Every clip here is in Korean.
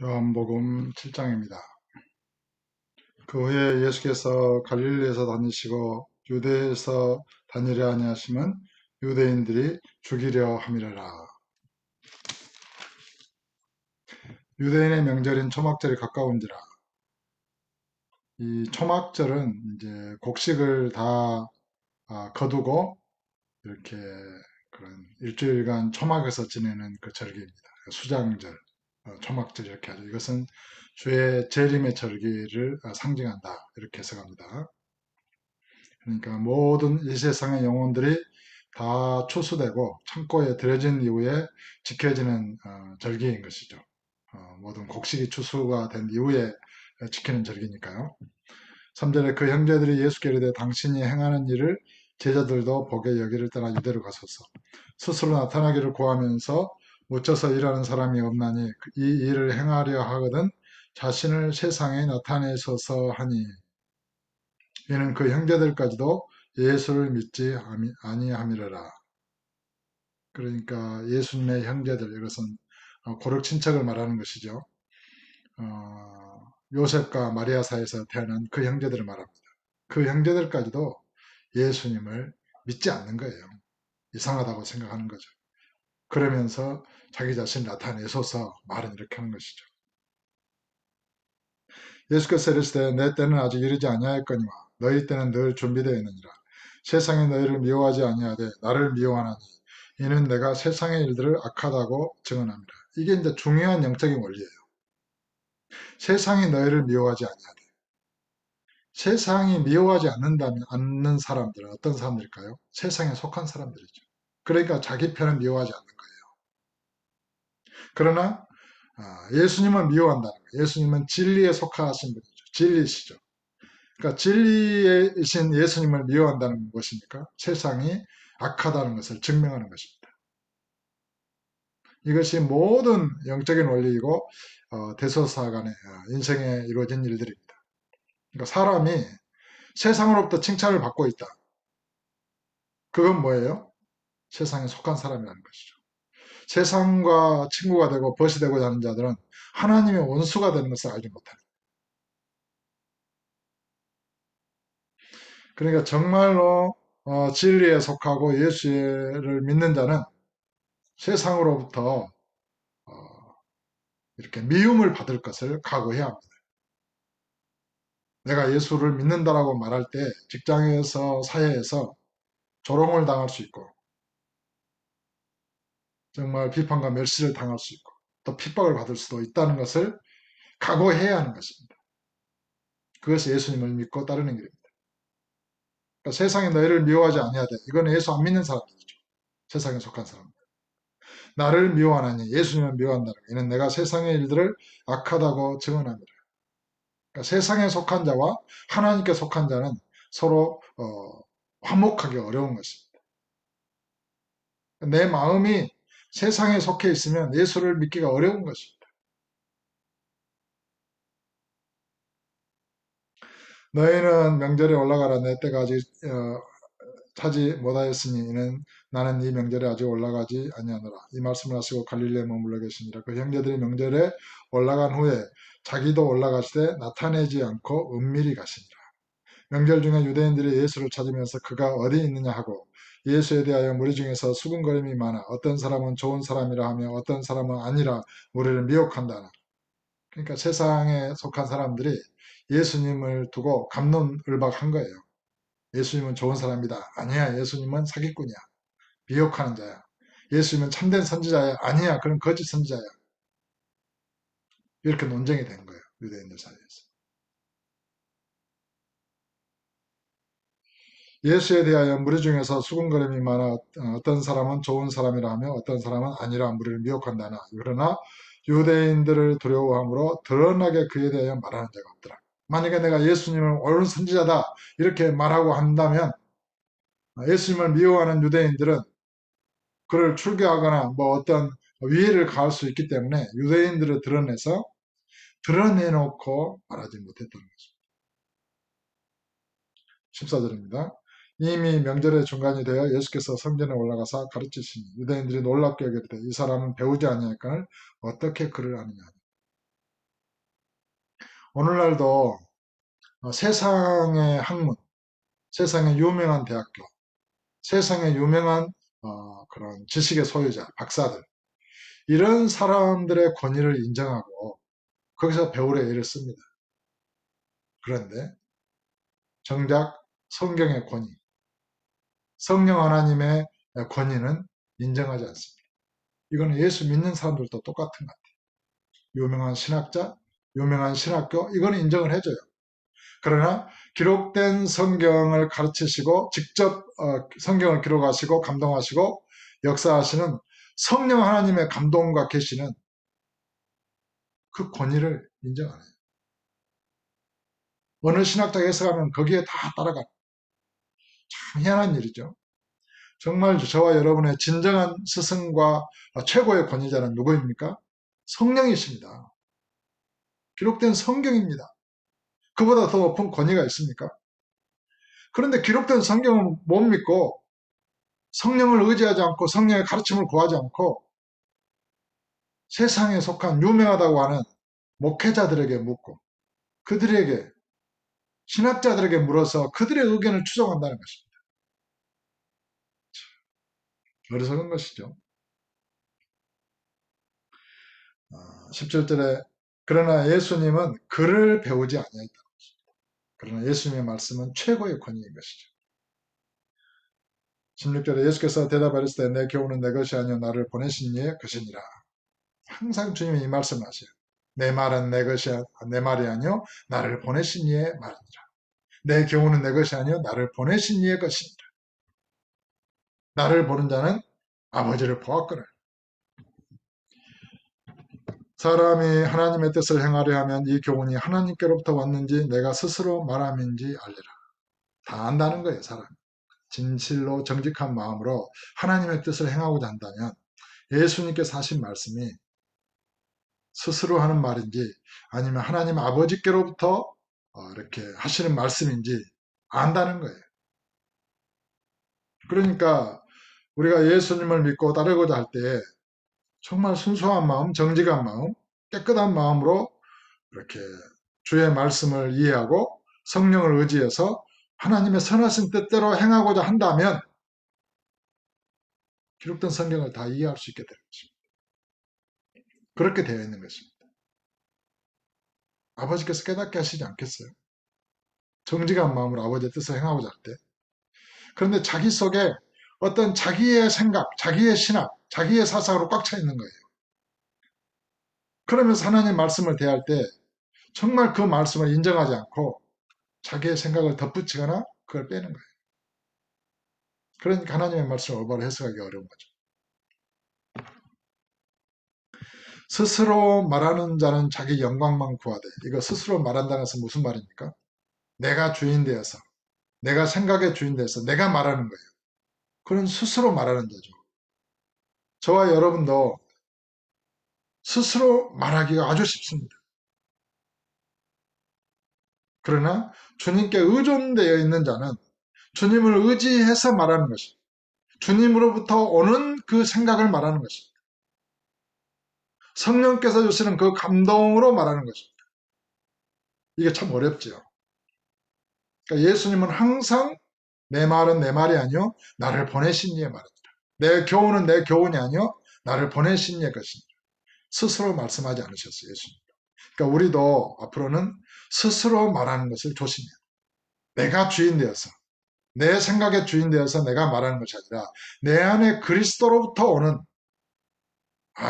요한복음 7장입니다. 그 후에 예수께서 갈릴리에서 다니시고 유대에서 다니려 아니하심은 유대인들이 죽이려 함이라. 유대인의 명절인 초막절이 가까운지라. 이 초막절은 이제 곡식을 다 거두고 이렇게 그런 일주일간 초막에서 지내는 그 절기입니다. 수장절, 초막절 이렇게 하죠. 이것은 주의 재림의 절기를 상징한다. 이렇게 해석합니다. 그러니까 모든 이 세상의 영혼들이 다 추수되고 창고에 들여진 이후에 지켜지는 절기인 것이죠. 모든 곡식이 추수가 된 이후에 지키는 절기니까요. 3절에 그 형제들이 예수께 이르되 당신이 행하는 일을 제자들도 보게 여기를 떠나 유대로 가소서. 스스로 나타나기를 구하면서 묻혀서 일하는 사람이 없나니 이 일을 행하려 하거든 자신을 세상에 나타내소서 하니 이는 그 형제들까지도 예수를 믿지 아니함이러라. 그러니까 예수님의 형제들, 이것은 고륵 친척을 말하는 것이죠. 요셉과 마리아 사이에서 태어난 그 형제들을 말합니다. 그 형제들까지도 예수님을 믿지 않는 거예요. 이상하다고 생각하는 거죠. 그러면서 자기 자신을 나타내소서 말은 이렇게 하는 것이죠. 예수께서 이르시되 내 때는 아직 이르지 아니하였거니와 너희 때는 늘 준비되어 있느니라. 세상이 너희를 미워하지 아니하되 나를 미워하나니 이는 내가 세상의 일들을 악하다고 증언합니다. 이게 이제 중요한 영적인 원리예요. 세상이 너희를 미워하지 아니하되. 세상이 미워하지 않는 사람들은 어떤 사람들일까요? 세상에 속한 사람들이죠. 그러니까 자기 편을 미워하지 않는 거예요. 그러나 예수님은 미워한다는 거예요. 예수님은 진리에 속하신 분이죠. 진리시죠. 그러니까 진리이신 예수님을 미워한다는 것이니까 세상이 악하다는 것을 증명하는 것입니다. 이것이 모든 영적인 원리이고 대소사간의 인생에 이루어진 일들입니다. 그러니까 사람이 세상으로부터 칭찬을 받고 있다. 그건 뭐예요? 세상에 속한 사람이라는 것이죠. 세상과 친구가 되고 벗이 되고자 하는 자들은 하나님의 원수가 되는 것을 알지 못합니다. 그러니까 정말로 진리에 속하고 예수를 믿는 자는 세상으로부터 이렇게 미움을 받을 것을 각오해야 합니다. 내가 예수를 믿는다라고 말할 때 직장에서 사회에서 조롱을 당할 수 있고 정말 비판과 멸시를 당할 수 있고 또 핍박을 받을 수도 있다는 것을 각오해야 하는 것입니다. 그것이 예수님을 믿고 따르는 길입니다. 그러니까 세상에 너희를 미워하지 아니하되 이건 예수 안 믿는 사람들이죠. 세상에 속한 사람들. 나를 미워하나니 예수님을 미워한다는 것. 이는 내가 세상의 일들을 악하다고 증언합니다. 그러니까 세상에 속한 자와 하나님께 속한 자는 서로 화목하기 어려운 것입니다. 내 마음이 세상에 속해 있으면 예수를 믿기가 어려운 것입니다. 너희는 명절에 올라가라. 내 때가 아직 차지 못하였으니 이는 나는 이 명절에 아직 올라가지 아니하노라. 이 말씀을 하시고 갈릴리에 머물러 계시니라. 그 형제들이 명절에 올라간 후에 자기도 올라가시되 나타내지 않고 은밀히 가시니라. 명절 중에 유대인들이 예수를 찾으면서 그가 어디 있느냐 하고 예수에 대하여 무리 중에서 수군거림이 많아 어떤 사람은 좋은 사람이라 하며 어떤 사람은 아니라 우리를 미혹한다나. 그러니까 세상에 속한 사람들이 예수님을 두고 갑론을박한 거예요. 예수님은 좋은 사람이다. 아니야. 예수님은 사기꾼이야. 미혹하는 자야. 예수님은 참된 선지자야. 아니야. 그런 거짓 선지자야. 이렇게 논쟁이 된 거예요. 유대인들 사이에서. 예수에 대하여 무리 중에서 수군거림이 많아 어떤 사람은 좋은 사람이라 하며 어떤 사람은 아니라 무리를 미혹한다나. 그러나 유대인들을 두려워함으로 드러나게 그에 대하여 말하는 자가 없더라. 만약에 내가 예수님을 옳은 선지자다 이렇게 말하고 한다면 예수님을 미워하는 유대인들은 그를 출교하거나 뭐 어떤 위해를 가할 수 있기 때문에 유대인들을 드러내놓고 말하지 못했다는 것입니다. 14절입니다. 이미 명절의 중간이 되어 예수께서 성전에 올라가서 가르치시니 유대인들이 놀랍게 여기되 이 사람은 배우지 아니하거늘 어떻게 그를 아느냐. 오늘날도 세상의 학문, 세상의 유명한 대학교, 세상의 유명한 그런 지식의 소유자, 박사들, 이런 사람들의 권위를 인정하고 거기서 배우려 애를 씁니다. 그런데 정작 성경의 권위, 성령 하나님의 권위는 인정하지 않습니다. 이거는 예수 믿는 사람들도 똑같은 것 같아요. 유명한 신학자, 유명한 신학교, 이거는 인정을 해줘요. 그러나 기록된 성경을 가르치시고 직접 성경을 기록하시고 감동하시고 역사하시는 성령 하나님의 감동과 계시는 그 권위를 인정 안 해요. 어느 신학자가 해석하면 거기에 다 따라가는, 참 희한한 일이죠. 정말 저와 여러분의 진정한 스승과 최고의 권위자는 누구입니까? 성령이십니다. 기록된 성경입니다. 그보다 더 높은 권위가 있습니까? 그런데 기록된 성경은 못 믿고 성령을 의지하지 않고 성령의 가르침을 구하지 않고 세상에 속한 유명하다고 하는 목회자들에게 묻고 그들에게 신학자들에게 물어서 그들의 의견을 추종한다는 것입니다. 어리석은 것이죠. 17절에 그러나 예수님은 글을 배우지 아니하였다. 그러나 예수님의 말씀은 최고의 권위인 것이죠. 16절에 예수께서 대답하시되 내 교훈은 내 것이 아니요 나를 보내신 이의 것이니라. 항상 주님이 이 말씀을 하세요. 내 말은 내 말이 아니요 나를 보내신 이의 말이니라. 내 교훈은 내 것이 아니요 나를 보내신 이의 것이니라. 나를 보는 자는 아버지를 보았거늘. 사람이 하나님의 뜻을 행하려 하면 이 교훈이 하나님께로부터 왔는지 내가 스스로 말함인지 알리라. 다 안다는 거예요, 사람이. 진실로 정직한 마음으로 하나님의 뜻을 행하고자 한다면 예수님께서 하신 말씀이 스스로 하는 말인지 아니면 하나님 아버지께로부터 이렇게 하시는 말씀인지 안다는 거예요. 그러니까 우리가 예수님을 믿고 따르고자 할 때 정말 순수한 마음, 정직한 마음, 깨끗한 마음으로 이렇게 주의 말씀을 이해하고 성령을 의지해서 하나님의 선하신 뜻대로 행하고자 한다면 기록된 성경을 다 이해할 수 있게 되는 것입니다. 그렇게 되어 있는 것입니다. 아버지께서 깨닫게 하시지 않겠어요? 정직한 마음으로 아버지의 뜻을 행하고자 할 때. 그런데 자기 속에 어떤 자기의 생각, 자기의 신학, 자기의 사상으로 꽉 차 있는 거예요. 그러면서 하나님 말씀을 대할 때 정말 그 말씀을 인정하지 않고 자기의 생각을 덧붙이거나 그걸 빼는 거예요. 그러니까 하나님의 말씀을 올바로 해석하기 어려운 거죠. 스스로 말하는 자는 자기 영광만 구하되. 이거 스스로 말한다는 것은 무슨 말입니까? 내가 주인 되어서, 내가 생각의 주인 되어서 내가 말하는 거예요. 그런 스스로 말하는 자죠. 저와 여러분도 스스로 말하기가 아주 쉽습니다. 그러나 주님께 의존되어 있는 자는 주님을 의지해서 말하는 것입니다. 주님으로부터 오는 그 생각을 말하는 것입니다. 성령께서 주시는 그 감동으로 말하는 것입니다. 이게 참 어렵지요. 그러니까 예수님은 항상 내 말은 내 말이 아니요 나를 보내신 이의 말이다. 내 교훈은 내 교훈이 아니요 나를 보내신 이의 것이다. 스스로 말씀하지 않으셨어요. 예수님. 그러니까 우리도 앞으로는 스스로 말하는 것을 조심해야 돼요. 내가 주인 되어서 내 생각의 주인 되어서 내가 말하는 것이 아니라 내 안에 그리스도로부터 오는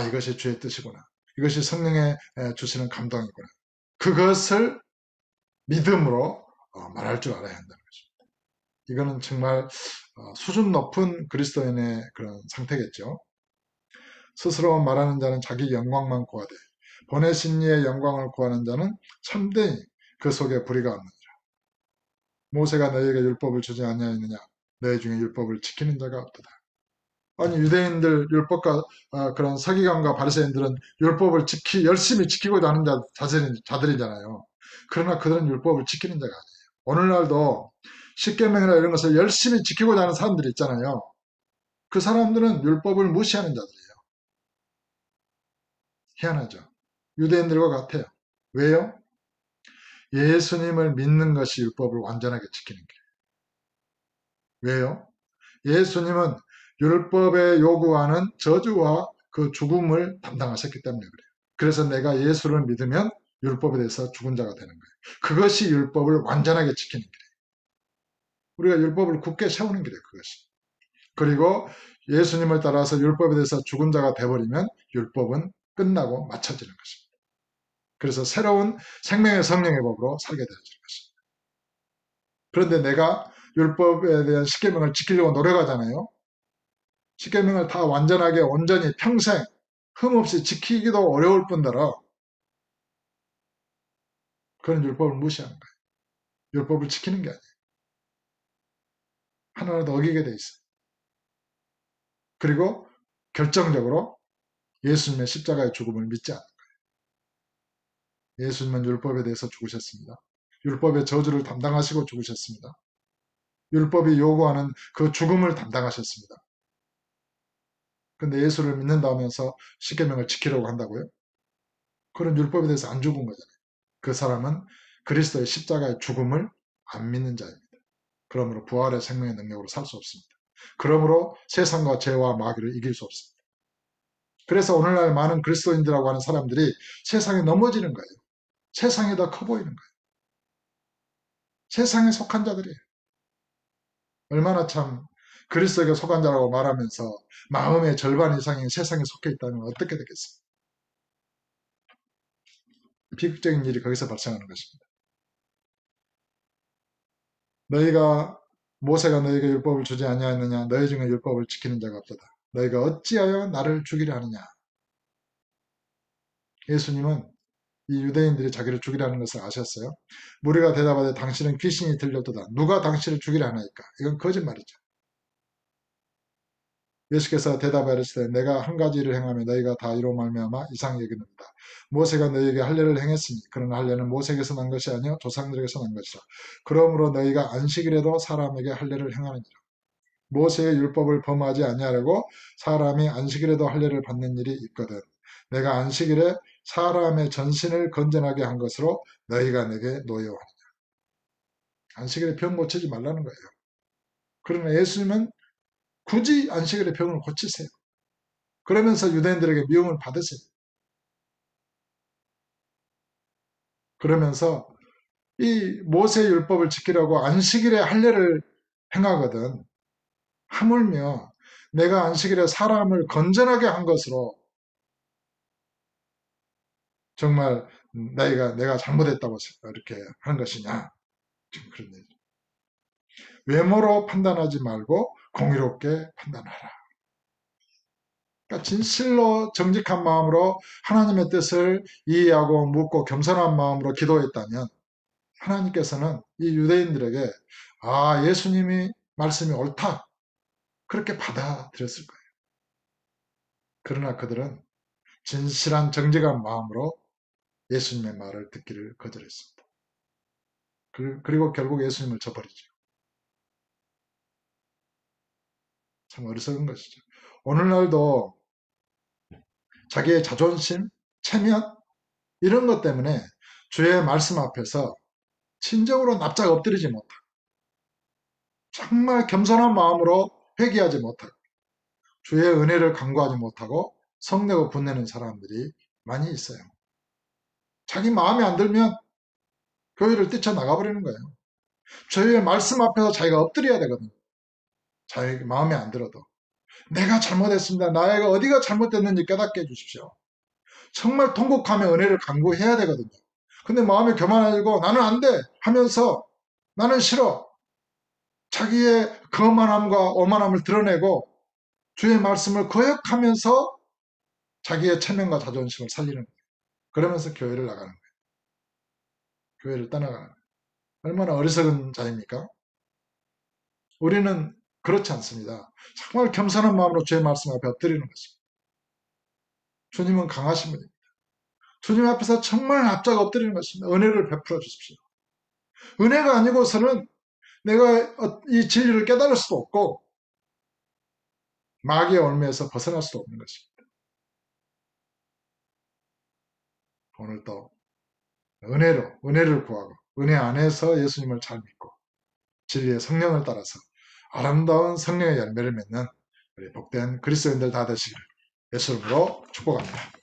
이것이 주의 뜻이구나. 이것이 성령의 주시는 감동이구나. 그것을 믿음으로 말할 줄 알아야 한다는 것입니다. 이거는 정말 수준 높은 그리스도인의 그런 상태겠죠. 스스로 말하는 자는 자기 영광만 구하되 보내신 이의 영광을 구하는 자는 참되니 그 속에 불의가 없느니라. 모세가 너희에게 율법을 주지 아니하였느냐? 너희 중에 율법을 지키는 자가 없도다. 아니 유대인들 율법과 그런 서기관과 바리새인들은 율법을 열심히 지키고자 하는 자들이잖아요. 그러나 그들은 율법을 지키는 자가 아니에요. 오늘날도 십계명이나 이런 것을 열심히 지키고자 하는 사람들이 있잖아요. 그 사람들은 율법을 무시하는 자들이에요. 희한하죠. 유대인들과 같아요. 왜요? 예수님을 믿는 것이 율법을 완전하게 지키는 거예요. 왜요? 예수님은 율법에 요구하는 저주와 그 죽음을 담당하셨기 때문에 그래요. 그래서 내가 예수를 믿으면 율법에 대해서 죽은 자가 되는 거예요. 그것이 율법을 완전하게 지키는 길이에요. 우리가 율법을 굳게 세우는 길이에요. 그것이. 그리고 예수님을 따라서 율법에 대해서 죽은 자가 돼버리면 율법은 끝나고 맞춰지는 것입니다. 그래서 새로운 생명의 성령의 법으로 살게 되어지는 것입니다. 그런데 내가 율법에 대한 십계명을 지키려고 노력하잖아요. 십계명을 다 완전하게 온전히 평생 흠없이 지키기도 어려울 뿐더러 그런 율법을 무시하는 거예요. 율법을 지키는 게 아니에요. 하나라도 어기게 돼 있어요. 그리고 결정적으로 예수님의 십자가의 죽음을 믿지 않는 거예요. 예수님은 율법에 대해서 죽으셨습니다. 율법의 저주를 담당하시고 죽으셨습니다. 율법이 요구하는 그 죽음을 담당하셨습니다. 근데 예수를 믿는다면서 십계명을 지키려고 한다고요? 그런 율법에 대해서 안 죽은 거잖아요. 그 사람은 그리스도의 십자가의 죽음을 안 믿는 자입니다. 그러므로 부활의 생명의 능력으로 살 수 없습니다. 그러므로 세상과 죄와 마귀를 이길 수 없습니다. 그래서 오늘날 많은 그리스도인들이라고 하는 사람들이 세상에 넘어지는 거예요. 세상이 더 커 보이는 거예요. 세상에 속한 자들이에요. 얼마나 참 그리스도에게 속한 자라고 말하면서 마음의 절반 이상이 세상에 속해 있다면 어떻게 되겠어요? 비극적인 일이 거기서 발생하는 것입니다. 너희가 모세가 너희에게 율법을 주지 아니하였느냐? 너희 중에 율법을 지키는 자가 없도다. 너희가 어찌하여 나를 죽이려 하느냐? 예수님은 이 유대인들이 자기를 죽이라는 것을 아셨어요. 무리가 대답하되 당신은 귀신이 들렸도다. 누가 당신을 죽이려 하나이까? 이건 거짓말이죠. 예수께서 대답하시되 내가 한 가지를 행하면 너희가 다 이로 말미암아 이상히 여기는다. 모세가 너희에게 할례를 행했으니 그런 할례는 모세에게서 난 것이 아니요 조상들에게서 난 것이라. 그러므로 너희가 안식일에도 사람에게 할례를 행하느니라. 모세의 율법을 범하지 아니하려고 사람이 안식일에도 할례를 받는 일이 있거든. 내가 안식일에 사람의 전신을 건전하게 한 것으로 너희가 내게 노여하느냐. 안식일에 병 고치지 말라는 거예요. 그러나 예수님은 굳이 안식일에 병을 고치세요. 그러면서 유대인들에게 미움을 받으세요. 그러면서 이 모세 율법을 지키려고 안식일에 할례를 행하거든. 하물며 내가 안식일에 사람을 건전하게 한 것으로 정말 내가 잘못했다고 이렇게 하는 것이냐. 지금 그런 얘기. 외모로 판단하지 말고 공의롭게 판단하라. 그러니까 진실로 정직한 마음으로 하나님의 뜻을 이해하고 묻고 겸손한 마음으로 기도했다면 하나님께서는 이 유대인들에게 예수님이 말씀이 옳다. 그렇게 받아들였을 거예요. 그러나 그들은 진실한 정직한 마음으로 예수님의 말을 듣기를 거절했습니다. 그리고 결국 예수님을 저버리죠. 참 어리석은 것이죠. 오늘날도 자기의 자존심, 체면 이런 것 때문에 주의 말씀 앞에서 진정으로 납작 엎드리지 못하고 정말 겸손한 마음으로 회개하지 못하고 주의 은혜를 간구하지 못하고 성내고 분내는 사람들이 많이 있어요. 자기 마음에 안 들면 교회를 뛰쳐나가버리는 거예요. 주의 말씀 앞에서 자기가 엎드려야 되거든요. 자기 마음에 안 들어도. 내가 잘못했습니다. 나에게 어디가 잘못됐는지 깨닫게 해주십시오. 정말 통곡하며 은혜를 간구해야 되거든요. 근데 마음이 교만해지고 나는 안 돼 하면서 나는 싫어. 자기의 거만함과 오만함을 드러내고 주의 말씀을 거역하면서 자기의 체면과 자존심을 살리는 거예요. 그러면서 교회를 나가는 거예요. 교회를 떠나가는 거예요. 얼마나 어리석은 자입니까? 우리는 그렇지 않습니다. 정말 겸손한 마음으로 주의 말씀 앞에 엎드리는 것입니다. 주님은 강하신 분입니다. 주님 앞에서 정말 납작 엎드리는 것입니다. 은혜를 베풀어 주십시오. 은혜가 아니고서는 내가 이 진리를 깨달을 수도 없고 마귀의 올매에서 벗어날 수도 없는 것입니다. 오늘도 은혜를 구하고 은혜 안에서 예수님을 잘 믿고 진리의 성령을 따라서 아름다운 성령의 열매를 맺는 우리 복된 그리스도인들 다 되시기를 예수 이름으로 축복합니다.